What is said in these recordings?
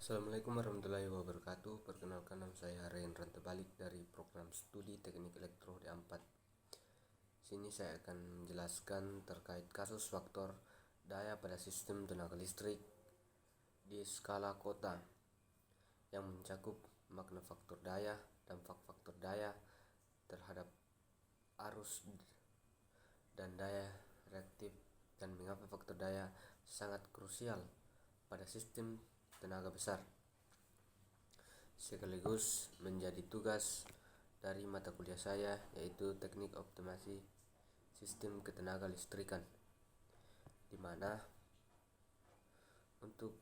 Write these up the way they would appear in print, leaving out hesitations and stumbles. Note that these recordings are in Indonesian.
Assalamualaikum warahmatullahi wabarakatuh. Perkenalkan, nama saya Rayan Rantebalik dari program studi Teknik Elektro D4. Sini saya akan menjelaskan terkait kasus faktor daya pada sistem tenaga listrik di skala kota yang mencakup makna faktor daya, dampak faktor daya terhadap arus dan daya reaktif, dan mengapa faktor daya sangat krusial pada sistem tenaga besar, sekaligus menjadi tugas dari mata kuliah saya, yaitu Teknik Optimasi Sistem Ketenaga Listrikan, di mana untuk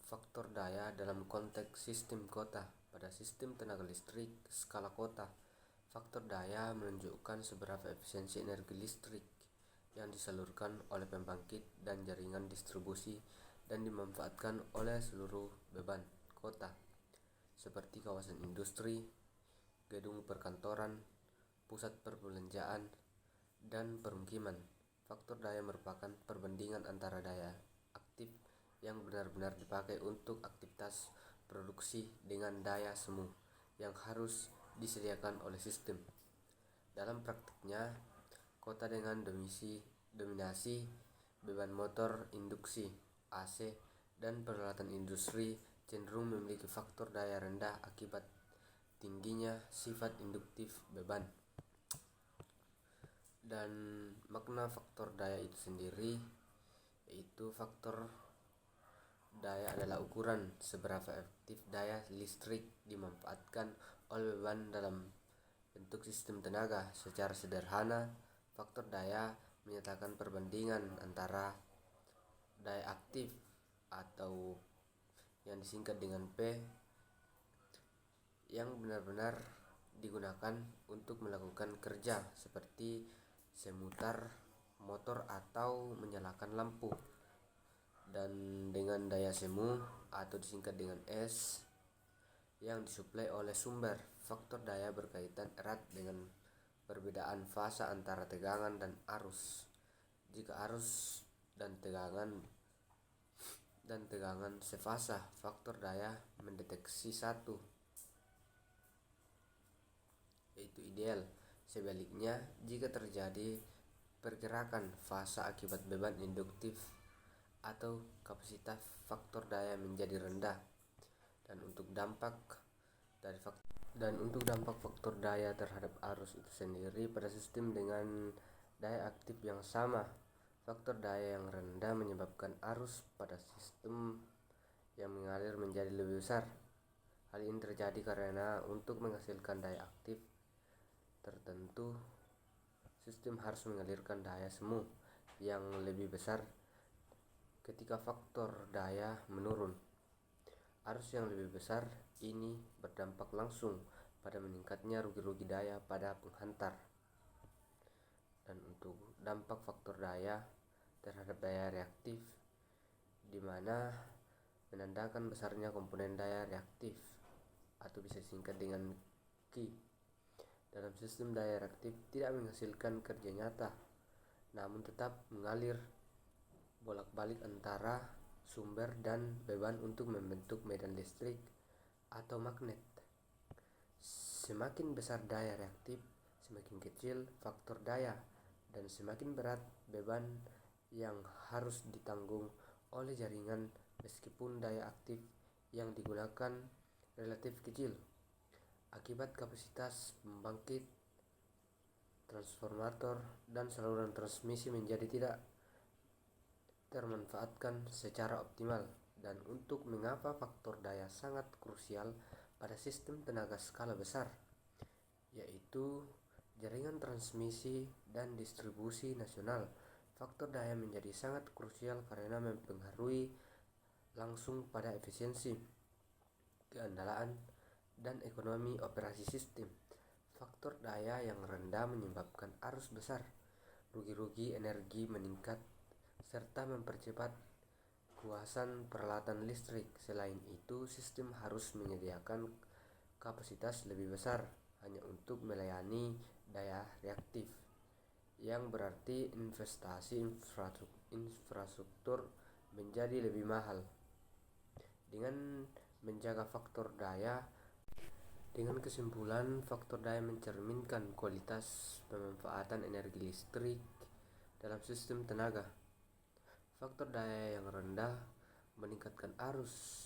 faktor daya dalam konteks sistem kota pada sistem tenaga listrik skala kota. Faktor daya menunjukkan seberapa efisiensi energi listrik yang disalurkan oleh pembangkit dan jaringan distribusi dan dimanfaatkan oleh seluruh beban kota, seperti kawasan industri, gedung perkantoran, pusat perbelanjaan, dan permukiman. Faktor daya merupakan perbandingan antara daya aktif yang benar-benar dipakai untuk aktivitas produksi dengan daya semu yang harus disediakan oleh sistem. Dalam praktiknya, kota dengan dominasi beban motor induksi AC dan peralatan industri cenderung memiliki faktor daya rendah akibat tingginya sifat induktif beban. Dan makna faktor daya itu sendiri, yaitu faktor daya adalah ukuran seberapa efektif daya listrik dimanfaatkan oleh beban dalam bentuk sistem tenaga. Secara sederhana, faktor daya menyatakan perbandingan antara daya aktif atau yang disingkat dengan P yang benar-benar digunakan untuk melakukan kerja seperti semutar motor atau menyalakan lampu, dan dengan daya semu atau disingkat dengan S yang disuplai oleh sumber. Faktor daya berkaitan erat dengan perbedaan fase antara tegangan dan arus. Jika arus dan tegangan sefasa, faktor daya mendeteksi satu, yaitu ideal. Sebaliknya, jika terjadi pergerakan fase akibat beban induktif atau kapasitas, faktor daya menjadi rendah. Dan untuk dampak faktor daya terhadap arus itu sendiri pada sistem dengan daya aktif yang sama, faktor daya yang rendah menyebabkan arus pada sistem yang mengalir menjadi lebih besar. Hal ini terjadi karena untuk menghasilkan daya aktif tertentu, sistem harus mengalirkan daya semu yang lebih besar. Ketika faktor daya menurun, arus yang lebih besar ini berdampak langsung pada meningkatnya rugi-rugi daya pada penghantar. Dan untuk dampak faktor daya terhadap daya reaktif, di mana menandakan besarnya komponen daya reaktif atau bisa disingkat dengan Q. Dalam sistem daya reaktif tidak menghasilkan kerja nyata, namun tetap mengalir bolak-balik antara sumber dan beban untuk membentuk medan listrik atau magnet. Semakin besar daya reaktif, semakin kecil faktor daya, dan semakin berat beban yang harus ditanggung oleh jaringan meskipun daya aktif yang digunakan relatif kecil. Akibat kapasitas pembangkit, transformator, dan saluran transmisi menjadi tidak termanfaatkan secara optimal. Dan untuk mengapa faktor daya sangat krusial pada sistem tenaga skala besar, yaitu jaringan transmisi dan distribusi nasional, faktor daya menjadi sangat krusial karena mempengaruhi langsung pada efisiensi, keandalan, dan ekonomi operasi sistem. Faktor daya yang rendah menyebabkan arus besar, rugi-rugi energi meningkat, serta mempercepat kuasan peralatan listrik. Selain itu, sistem harus menyediakan kapasitas lebih besar hanya untuk melayani daya reaktif, yang berarti investasi infrastruktur menjadi lebih mahal. Dengan menjaga faktor daya, dengan kesimpulan faktor daya mencerminkan kualitas pemanfaatan energi listrik dalam sistem tenaga. Faktor daya yang rendah meningkatkan arus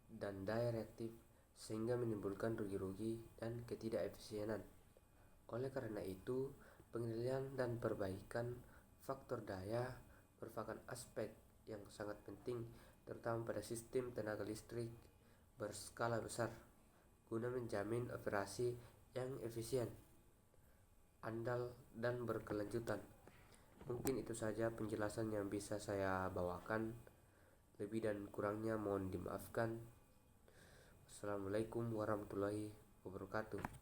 dan daya reaktif sehingga menimbulkan rugi-rugi dan ketidakefisienan. Oleh karena itu, pengendalian dan perbaikan faktor daya merupakan aspek yang sangat penting terutama pada sistem tenaga listrik berskala besar guna menjamin operasi yang efisien, andal, dan berkelanjutan. Mungkin itu saja penjelasan yang bisa saya bawakan. Lebih dan kurangnya mohon dimaafkan. Assalamualaikum warahmatullahi wabarakatuh.